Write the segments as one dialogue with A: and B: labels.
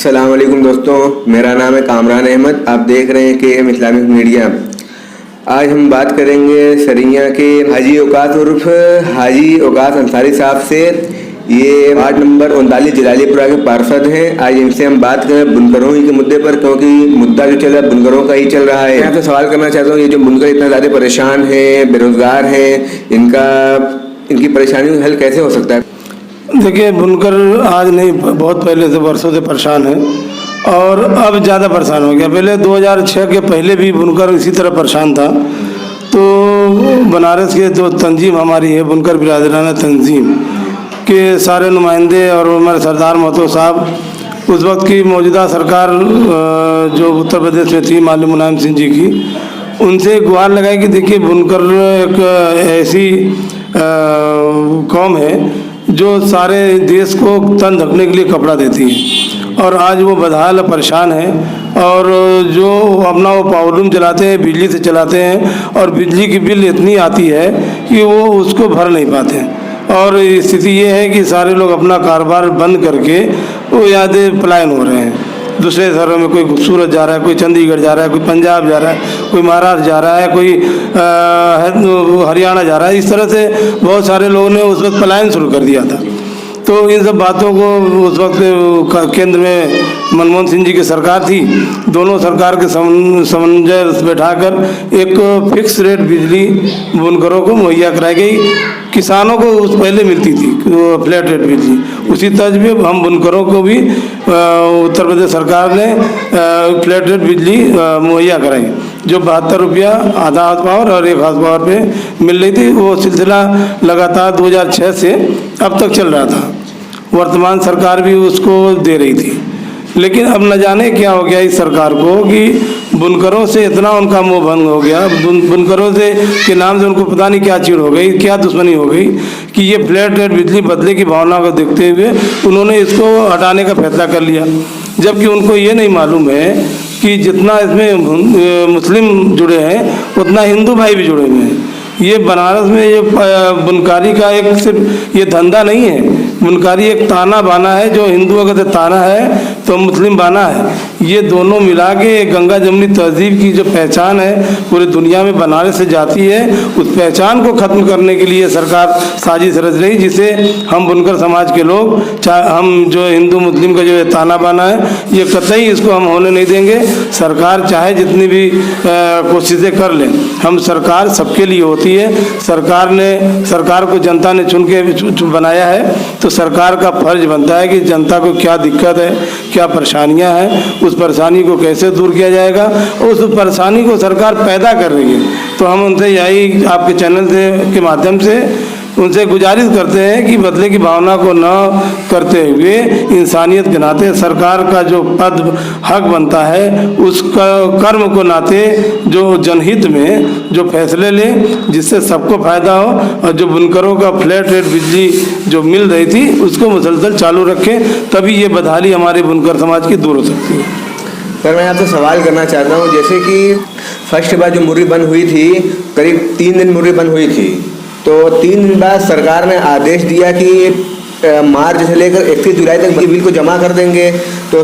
A: अस्सलाम वालेकुम दोस्तों, मेरा नाम है कामरान अहमद। आप देख रहे हैं KM इस्लामिक मीडिया। आज हम बात करेंगे सरिया के हाजी औकात उर्फ हाजी औकात अंसारी साहब से। ये वार्ड नंबर 39 जलालीपुरा के पार्षद हैं। आज इनसे हम बात करें बुनकरों के मुद्दे पर, क्योंकि मुद्दा जो चल रहा है बुनकरों का ही चल रहा है। मैं आपसे सवाल करना चाहता हूँ, ये जो बुनकर इतना ज़्यादा परेशान हैं, बेरोजगार हैं, इनकी परेशानियों का हल कैसे हो सकता है?
B: देखिए, बुनकर आज नहीं, बहुत पहले से, वर्षों से परेशान है और अब ज़्यादा परेशान हो गया। पहले 2006 के पहले भी बुनकर इसी तरह परेशान था। तो बनारस के जो तंजीम हमारी है, बुनकर बिरादराना तंजीम के सारे नुमाइंदे और हमारे सरदार महतो साहब, उस वक्त की मौजूदा सरकार जो उत्तर प्रदेश में थी माननीय मुलायम सिंह जी की, उनसे गुहार लगाई कि देखिए, बुनकर एक ऐसी कौम है जो सारे देश को तन ढकने के लिए कपड़ा देती है, और आज वो बदहाल परेशान है। और जो अपना वो पावरलूम चलाते हैं, बिजली से चलाते हैं, और बिजली की बिल इतनी आती है कि वो उसको भर नहीं पाते हैं। और स्थिति ये है कि सारे लोग अपना कारोबार बंद करके वो यादें पलायन हो रहे हैं। दूसरे शहरों में कोई सूरत जा रहा है, कोई चंडीगढ़ जा रहा है, कोई पंजाब जा रहा है, कोई महाराष्ट्र जा रहा है, कोई हरियाणा जा रहा है। इस तरह से बहुत सारे लोगों ने उस वक्त पलायन शुरू कर दिया था। तो इन सब बातों को उस वक्त केंद्र में मनमोहन सिंह जी की सरकार थी, दोनों सरकार के समंजस बैठाकर एक फिक्स रेट बिजली बुनकरों को मुहैया कराई गई। किसानों को उस पहले मिलती थी फ्लैट रेट बिजली, उसी तर्ज पे हम बुनकरों को भी उत्तर प्रदेश सरकार ने फ्लैट रेट बिजली मुहैया कराई, जो 72 रुपया आधा हाथ पावर और 1 हाथ पावर पे मिल रही थी। वो सिलसिला लगातार 2006 से अब तक चल रहा था। वर्तमान सरकार भी उसको दे रही थी, लेकिन अब न जाने क्या हो गया इस सरकार को कि बुनकरों से इतना उनका मोह भंग हो गया, बुनकरों से के नाम से उनको पता नहीं क्या चीड़ हो गई, क्या दुश्मनी हो गई कि ये फ्लैट रेट बिजली बदले की भावना को देखते हुए उन्होंने इसको हटाने का फैसला कर लिया। जबकि उनको ये नहीं मालूम है कि जितना इसमें मुस्लिम जुड़े हैं उतना हिंदू भाई भी जुड़े हुए हैं। ये बनारस में ये बुनकारी का एक सिर्फ ये धंधा नहीं है, बुनकारी एक ताना बाना है। जो हिंदू अगर ताना है तो मुस्लिम बाना है। ये दोनों मिला के गंगा जमनी तहजीब की जो पहचान है पूरी दुनिया में बनारस से जाती है, उस पहचान को ख़त्म करने के लिए सरकार साजिश रच रही, जिसे हम बुनकर समाज के लोग, हम जो हिंदू मुस्लिम का जो ताना बाना है, ये कतई इसको हम होने नहीं देंगे। सरकार चाहे जितनी भी कोशिशें कर लें, हम सरकार सबके लिए होती है। सरकार को जनता ने चुन के बनाया है, तो सरकार का फर्ज बनता है कि जनता को क्या दिक्कत है, क्या परेशानियां हैं, उस परेशानी को कैसे दूर किया जाएगा। उस परेशानी को सरकार पैदा कर रही है। तो हम उनसे यही आपके चैनल के माध्यम से उनसे गुजारिश करते हैं कि बदले की भावना को न करते हुए इंसानियत के नाते सरकार का जो पद हक बनता है, उस कर्म को नाते जो जनहित में जो फैसले ले जिससे सबको फ़ायदा हो, और जो बुनकरों का फ्लैट रेट बिजली जो मिल रही थी उसको मुसलसल चालू रखें, तभी ये बदहाली हमारे बुनकर समाज की दूर हो सकती है।
A: सर, मैं आपसे सवाल करना चाहता हूँ, जैसे कि फर्स्ट बार जो मुर्री बंद हुई थी, करीब 3 दिन मुर्री बंद हुई थी, तो 3 दिन बाद सरकार ने आदेश दिया कि मार्च से लेकर 31 जुलाई तक बिल को जमा कर देंगे। तो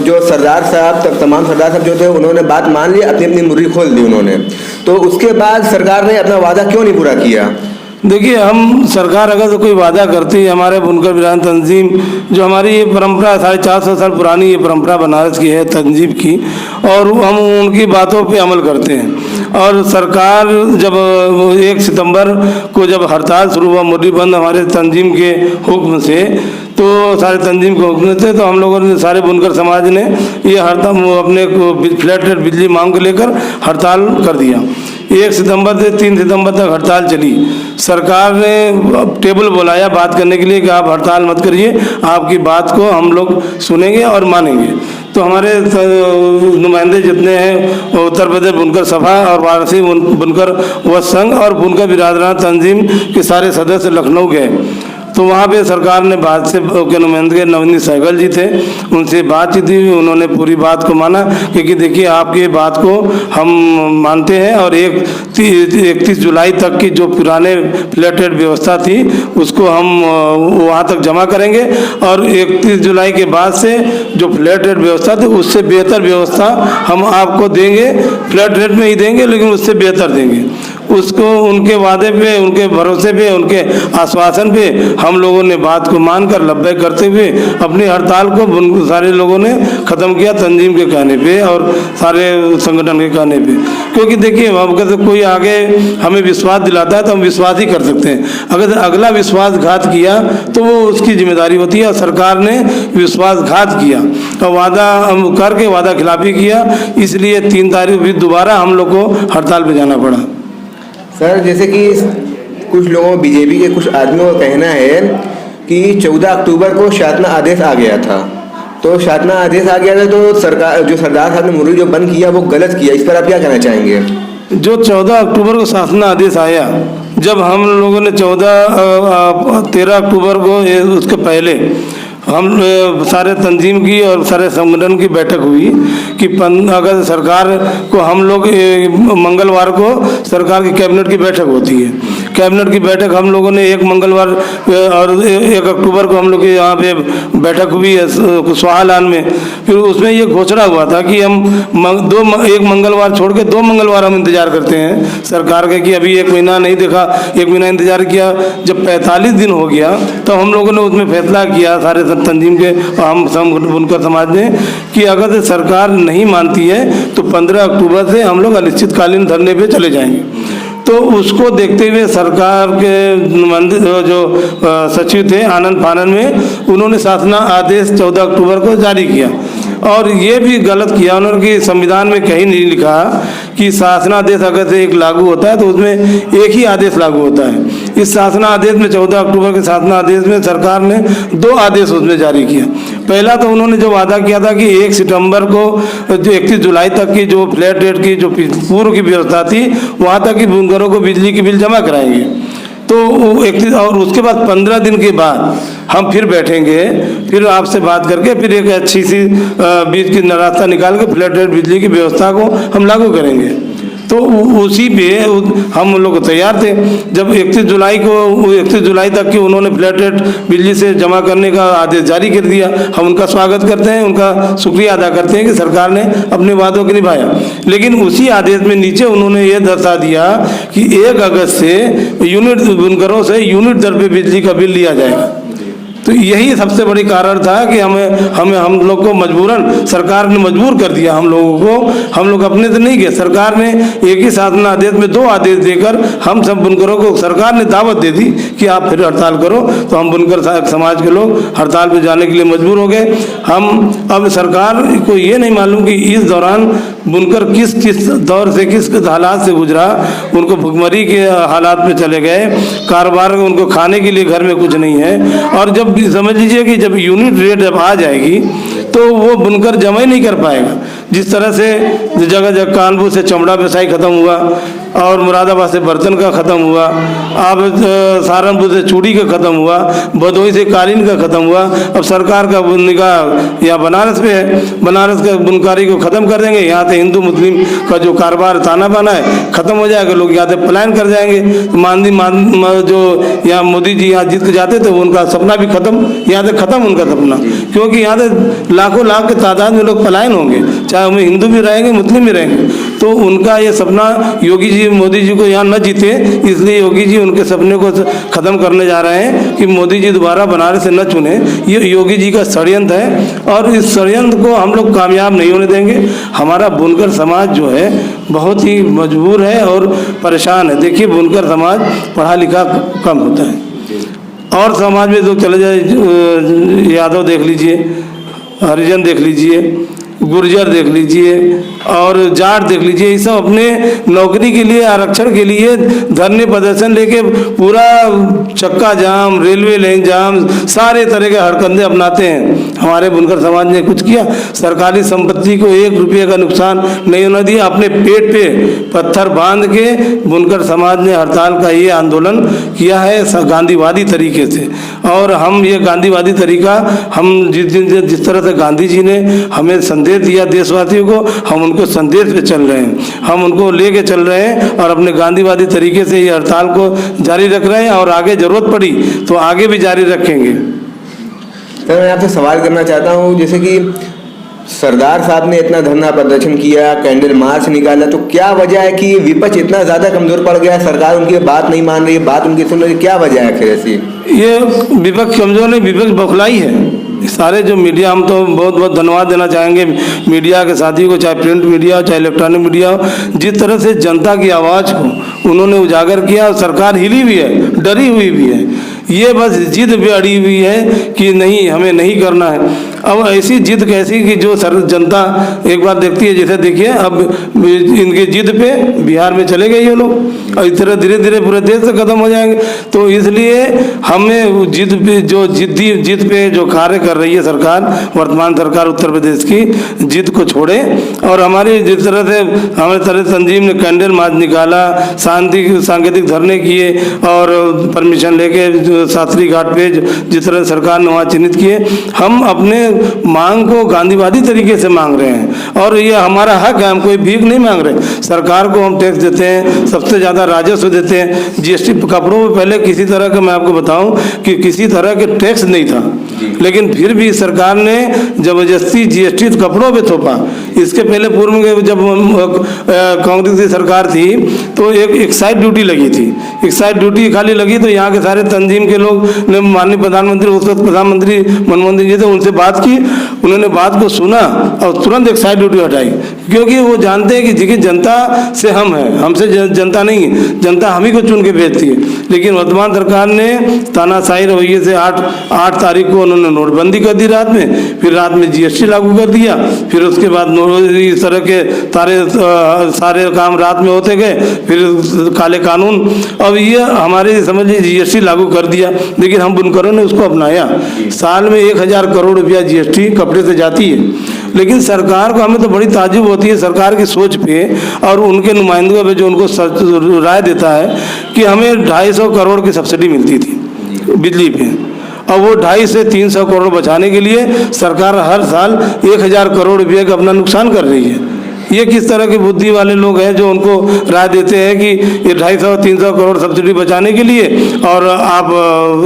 A: जो सरदार साहब, तमाम सरदार साहब जो थे, उन्होंने बात मान ली, अपनी अपनी मुर्री खोल दी उन्होंने। तो उसके बाद सरकार ने अपना वादा क्यों नहीं पूरा किया?
B: देखिए, हम सरकार अगर तो कोई वादा करती है, हमारे बुनकर बिरादराना तंजीम जो हमारी ये परंपरा 450 साल पुरानी ये परंपरा बनारस की है तंजीम की, और हम उनकी बातों पे अमल करते हैं। और सरकार जब 1 सितंबर को जब हड़ताल शुरू हुआ मुर्री बंद हमारे तंजीम के हुक्म से, तो सारे तंजीम के हुक्म थे, तो हम लोगों ने, सारे बुनकर समाज ने ये हड़ताल अपने फ्लैट रेट बिजली मांग को लेकर हड़ताल कर दिया। 1 सितंबर से 3 सितंबर तक हड़ताल चली। सरकार ने टेबल बुलाया बात करने के लिए कि आप हड़ताल मत करिए, आपकी बात को हम लोग सुनेंगे और मानेंगे। तो हमारे नुमाइंदे जितने हैं उत्तर प्रदेश बुनकर सभा और वाराणसी बुनकर व संघ और बुनकर बिरादराना तंजीम के सारे सदस्य लखनऊ गए। तो वहाँ पे सरकार ने बात से के नुमाइंदे नवनीत सहगल जी थे, उनसे बातचीत हुई, उन्होंने पूरी बात को माना क्योंकि देखिए आपकी बात को हम मानते हैं और 31 जुलाई तक की जो पुराने फ्लैट रेट व्यवस्था थी उसको हम वहाँ तक जमा करेंगे और 31 जुलाई के बाद से जो फ्लैट रेट व्यवस्था थी उससे बेहतर व्यवस्था हम आपको देंगे, फ्लैट रेट में ही देंगे लेकिन उससे बेहतर देंगे। उसको उनके वादे पे, उनके भरोसे पे, उनके आश्वासन पे हम लोगों ने बात को मानकर लब्बैक करते हुए अपनी हड़ताल को सारे लोगों ने ख़त्म किया तंजीम के कहने पे और सारे संगठन के कहने पे। क्योंकि देखिए अगर कोई आगे हमें विश्वास दिलाता है तो हम विश्वास ही कर सकते हैं, अगर अगला विश्वासघात किया तो वो उसकी जिम्मेदारी होती है। और सरकार ने विश्वासघात किया और वादा करके वादा खिलाफी किया, इसलिए 3 तारीख भी दोबारा हम लोग को हड़ताल पर जाना पड़ा।
A: सर जैसे कि कुछ लोगों बीजेपी के कुछ आदमियों का कहना है कि 14 अक्टूबर को शासना आदेश आ गया था, तो शासना आदेश आ गया था तो सरकार जो सरदार साहब ने मुर्गी जो बंद किया वो गलत किया, इस पर आप क्या कहना चाहेंगे?
B: जो 14 अक्टूबर को शासना आदेश आया, जब हम लोगों ने 13 अक्टूबर को उसके पहले हम सारे तंजीम की और सारे संगठन की बैठक हुई कि अगर सरकार को हम लोग मंगलवार को सरकार की कैबिनेट की बैठक होती है, कैबिनेट की बैठक हम लोगों ने 1 मंगलवार और 1 अक्टूबर को हम लोग यहाँ पे बैठक हुई है सुहालान में। फिर उसमें ये घोषणा हुआ था कि हम 1 मंगलवार छोड़ के 2 मंगलवार हम इंतजार करते हैं सरकार के, कि अभी 1 महीना नहीं देखा, 1 महीना इंतजार किया। जब 45 दिन हो गया तो हम लोगों ने उसमें फैसला किया सारे तंजीम के और हम बुनकर समाज ने कि अगर सरकार नहीं मानती है तो 15 अक्टूबर से हम लोग अनिश्चितकालीन धरने पे चले जाएंगे। तो उसको देखते हुए सरकार के जो सचिव थे आनंद फानन में, उन्होंने शासना आदेश 14 अक्टूबर को जारी किया और ये भी गलत किया उन्होंने कि संविधान में कहीं नहीं लिखा कि शासनादेश अगर से एक लागू होता है तो उसमें एक ही आदेश लागू होता है। इस शासना आदेश में 14 अक्टूबर के शासना आदेश में सरकार ने 2 आदेश उसमें जारी किया। पहला तो उन्होंने जो वादा किया था कि 1 सितंबर को जो 31 जुलाई तक की जो फ्लैट रेट की जो पूर्व की व्यवस्था थी वहाँ तक की बुनकरों को बिजली की बिल जमा कराएंगे। तो 31 और उसके बाद 15 दिन के बाद हम फिर बैठेंगे, फिर आपसे बात करके फिर एक अच्छी सी बीच की रास्ता निकाल के फ्लैट रेट बिजली की व्यवस्था को हम लागू करेंगे। तो उसी पे हम लोग तैयार थे। जब 31 जुलाई तक की उन्होंने फ्लैट रेट बिजली से जमा करने का आदेश जारी कर दिया, हम उनका स्वागत करते हैं, उनका शुक्रिया अदा करते हैं कि सरकार ने अपने वादों को निभाया। लेकिन उसी आदेश में नीचे उन्होंने ये दर्शा दिया कि 1 अगस्त से यूनिट बुनकरों से यूनिट दर पे बिजली का बिल लिया जाएगा। तो यही सबसे बड़ी कारण था कि हम लोग को मजबूरन सरकार ने मजबूर कर दिया हम लोगों को। हम लोग अपने से नहीं गए, सरकार ने एक ही शासन आदेश में 2 आदेश देकर हम सब बुनकरों को सरकार ने दावत दे दी कि आप फिर हड़ताल करो। तो हम बुनकर समाज के लोग हड़ताल पर जाने के लिए मजबूर हो गए। हम अब सरकार को ये नहीं मालूम कि इस दौरान बुनकर किस दौर से किस हालात से गुजरा, उनको भुखमरी के हालात में चले गए, कारोबार उनको खाने के लिए घर में कुछ नहीं है। और जब समझ लीजिए कि जब यूनिट रेट जब आ जाएगी तो वो बुनकर जमा ही नहीं कर पाएगा। जिस तरह से जगह जगह कानपुर से चमड़ा व्यवसाय खत्म हुआ और मुरादाबाद से बर्तन का ख़त्म हुआ, अब सहारनपुर से चूड़ी का ख़त्म हुआ, भदोही से कालीन का ख़त्म हुआ, अब सरकार का निगाह यहाँ बनारस पे है, बनारस का बुनकारी को ख़त्म कर देंगे। यहाँ से हिंदू मुस्लिम का जो कारोबार ताना बाना है ख़त्म हो जाएगा, लोग यहाँ से पलायन कर जाएंगे। जो यहाँ मोदी जी यहाँ जीत के जाते थे उनका सपना भी ख़त्म, यहाँ से ख़त्म उनका सपना, क्योंकि यहाँ से लाखों लाख के तादाद में लोग पलायन होंगे, चाहे उनमें हिंदू भी रहेंगे मुस्लिम भी रहेंगे। तो उनका ये सपना योगी जी मोदी जी को यहाँ न जीते, इसलिए योगी जी उनके सपने को ख़त्म करने जा रहे हैं कि मोदी जी दोबारा बनारस से न चुने। ये योगी जी का षड्यंत्र है और इस षड्यंत्र को हम लोग कामयाब नहीं होने देंगे। हमारा बुनकर समाज जो है बहुत ही मजबूर है और परेशान है। देखिए बुनकर समाज पढ़ा लिखा कम होता है और समाज में लोग चले जाए, यादव देख लीजिए, हरिजन देख लीजिए, गुर्जर देख लीजिए और जाट देख लीजिए, ये सब अपने नौकरी के लिए आरक्षण के लिए धरने प्रदर्शन लेके पूरा चक्का जाम, रेलवे लाइन जाम, सारे तरह के हरकंदे अपनाते हैं। हमारे बुनकर समाज ने कुछ किया? सरकारी संपत्ति को 1 रुपये का नुकसान नहीं होना दिया। अपने पेट पे पत्थर बांध के बुनकर समाज ने हड़ताल का ये आंदोलन किया है गांधीवादी तरीके से। और हम ये गांधीवादी तरीका हम जिस तरह से गांधी जी ने हमें संदेश दिया देशवासियों को, हम उनको संदेश पे चल रहे हैं, हम उनको लेके चल रहे हैं और अपने गांधीवादी तरीके से ये हड़ताल को जारी रख रहे हैं और आगे जरूरत पड़ी तो आगे भी जारी रखेंगे।
A: सर मैं आपसे सवाल करना चाहता हूँ, जैसे कि सरदार साहब ने इतना धरना प्रदर्शन किया, कैंडल मार्च निकाला, तो क्या वजह है कि विपक्ष इतना ज़्यादा कमज़ोर पड़ गया है? सरकार उनकी बात नहीं मान रही है, बात उनकी सुन रही है, क्या वजह है फिर ऐसी?
B: ये विपक्ष कमज़ोर नहीं, विपक्ष बौखलाई है। सारे जो मीडिया, हम तो बहुत बहुत धन्यवाद देना चाहेंगे मीडिया के साथियों को, चाहे प्रिंट मीडिया हो चाहे इलेक्ट्रॉनिक मीडिया हो, जिस तरह से जनता की आवाज़ को उन्होंने उजागर किया। सरकार हिली भी है, डरी हुई भी है, ये बस जिद पे अड़ी हुई है कि नहीं, हमें नहीं करना है। अब ऐसी जिद कैसी कि जो जनता एक बार देखती है, जैसे देखिए अब इनके जिद पे बिहार में चले गए ये लोग और इस तरह धीरे धीरे पूरे देश से खत्म हो जाएंगे। तो इसलिए हमें जिद पे, जो जिद पे जो कार्य कर रही है सरकार, वर्तमान सरकार उत्तर प्रदेश की, जिद को छोड़े और हमारी जिस तरह से हमारे तरह संजीव ने कैंडल मार्च निकाला, सांकेतिक धरने किए और परमिशन लेके शास्त्री घाट पे जिस तरह सरकार ने वहाँ चिन्हित किए, हम अपने मांग को गांधीवादी तरीके से मांग रहे हैं और ये हमारा हक है, हम कोई भीख नहीं मांग रहे। सरकार को हम टैक्स देते हैं, सबसे ज़्यादा राजस्व देते हैं। जीएसटी कपड़ों में पहले किसी तरह का, मैं आपको बताऊं कि किसी तरह के टैक्स नहीं था, लेकिन फिर भी सरकार ने जबरदस्ती जीएसटी कपड़ों पे थोपा। इसके पहले पूर्व में जब कांग्रेस की सरकार थी तो एक एक्साइज ड्यूटी लगी थी। एक्साइज ड्यूटी खाली लगी तो यहाँ के सारे तंजीम के लोग ने माननीय प्रधानमंत्री, उस वक्त प्रधानमंत्री मनमोहन सिंह जी थे, उनसे बात की। उन्होंने बात को सुना और तुरंत एक्साइज ड्यूटी हटाई, क्योंकि वो जानते हैं कि देखिए जनता से हम हैं, हमसे जनता नहीं है, जनता हम ही को चुन के भेजती है। लेकिन वर्तमान सरकार ने तानाशाही रवैये से 8 तारीख को उन्होंने नोटबंदी कर दी रात में, फिर रात में जीएसटी लागू कर दिया, फिर उसके बाद इस तरह के सारे काम रात में होते गए, फिर काले कानून, अब ये हमारे समझ लीजिए जीएसटी लागू कर दिया। लेकिन हम बुनकरों ने उसको अपनाया। साल में 1000 करोड़ रुपया जीएसटी कपड़े से जाती है, लेकिन सरकार को, हमें तो बड़ी ताज्जुब होती है सरकार की सोच पे और उनके नुमाइंदों पे जो उनको राय देता है कि हमें 250 करोड़ की सब्सिडी मिलती थी बिजली पे, और वो 250 से 300 करोड़ बचाने के लिए सरकार हर साल 1000 करोड़ रुपये का अपना नुकसान कर रही है। ये किस तरह की बुद्धि वाले लोग हैं जो उनको राय देते हैं कि ये 250-300 करोड़ सब्सिडी बचाने के लिए और आप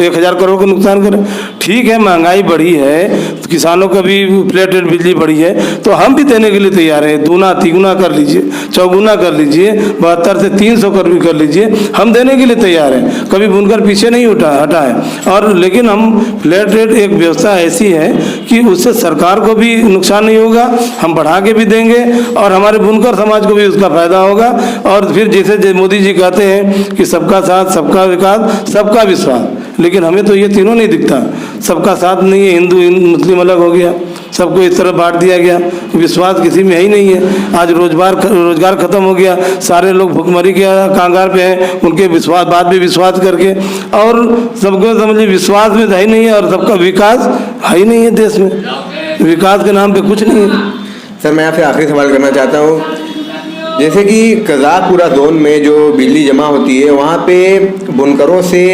B: 1000 करोड़ का नुकसान करें? ठीक है, महंगाई बढ़ी है, किसानों का भी फ्लैट रेट बिजली बढ़ी है, तो हम भी देने के लिए तैयार हैं। दूना तिगुना कर लीजिए, चौगुना कर लीजिए, 72 से 300 कर लीजिए, हम देने के लिए तैयार हैं। कभी बुनकर पीछे नहीं हटा है। और लेकिन हम फ्लैट रेट एक व्यवस्था ऐसी है कि उससे सरकार को भी नुकसान नहीं होगा, हम बढ़ा के भी देंगे और हमारे बुनकर समाज को भी उसका फायदा होगा। और फिर जैसे मोदी जी कहते हैं कि सबका साथ, सबका विकास, सबका विश्वास, लेकिन हमें तो ये तीनों नहीं दिखता। सबका साथ नहीं है, हिंदू मुस्लिम अलग हो गया, सबको इस तरह बांट दिया गया, विश्वास किसी में ही नहीं है। आज रोजगार खत्म हो गया, सारे लोग भुखमरी के कांगार पे हैं, उनके विश्वास बात भी विश्वास करके, और सबको समझिए विश्वास में है ही नहीं है और सबका विकास है ही नहीं है। देश में विकास के नाम पे कुछ नहीं है।
A: सर मैं आपसे आखिरी सवाल करना चाहता हूँ, जैसे कि कज़ाकपुरा जोन में जो बिजली जमा होती है, वहाँ पे बुनकरों से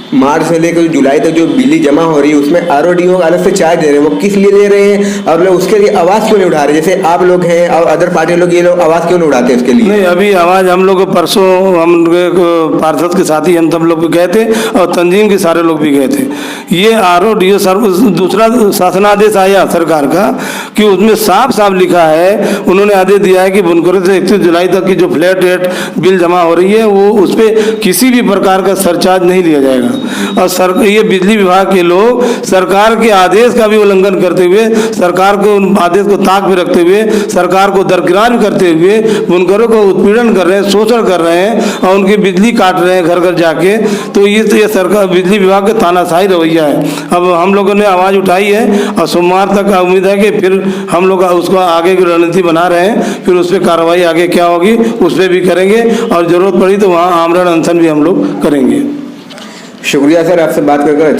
A: मार्च से लेकर जुलाई तक जो बिजली जमा हो रही है उसमें आरओडीओ अलग से चार्ज दे रहे हैं। वो किस लिए दे रहे हैं और लोग उसके लिए आवाज़ क्यों नहीं उठा रहे? जैसे आप लोग हैं और अदर पार्टी लोग, ये लोग आवाज़ क्यों नहीं उठाते उसके लिए?
B: नहीं, अभी आवाज़ हम लोग परसों हम पार्षद के साथी हम सब लोग भी गए थे और तंजीम के सारे लोग भी गए थे। ये आरओडीओ दूसरा शासनादेश आया सरकार का कि उसमें साफ साफ लिखा है, उन्होंने आदेश दिया है कि बुनकरों से 31 जुलाई तक की जो फ्लैट रेट बिल जमा हो रही है वो उस पर किसी भी प्रकार का सरचार्ज नहीं लिया जाएगा। और ये बिजली विभाग के लोग सरकार के आदेश का भी उल्लंघन करते हुए, सरकार को आदेश को ताक में रखते हुए, सरकार को दरकिनार करते हुए बुनकरों को उत्पीड़न कर रहे हैं, शोषण कर रहे हैं और उनकी बिजली काट रहे हैं घर घर जाके। तो ये सरकार बिजली विभाग का तानाशाही रवैया है। अब हम लोगों ने आवाज़ उठाई है और सोमवार तक उम्मीद है कि फिर हम लोग उसको आगे की रणनीति बना रहे हैं, फिर उस पर कार्रवाई आगे क्या होगी उस पर भी करेंगे और ज़रूरत पड़ी तो वहाँ आमरण अनशन भी हम लोग करेंगे।
A: शुक्रिया सर, आपसे बात कर अच्छा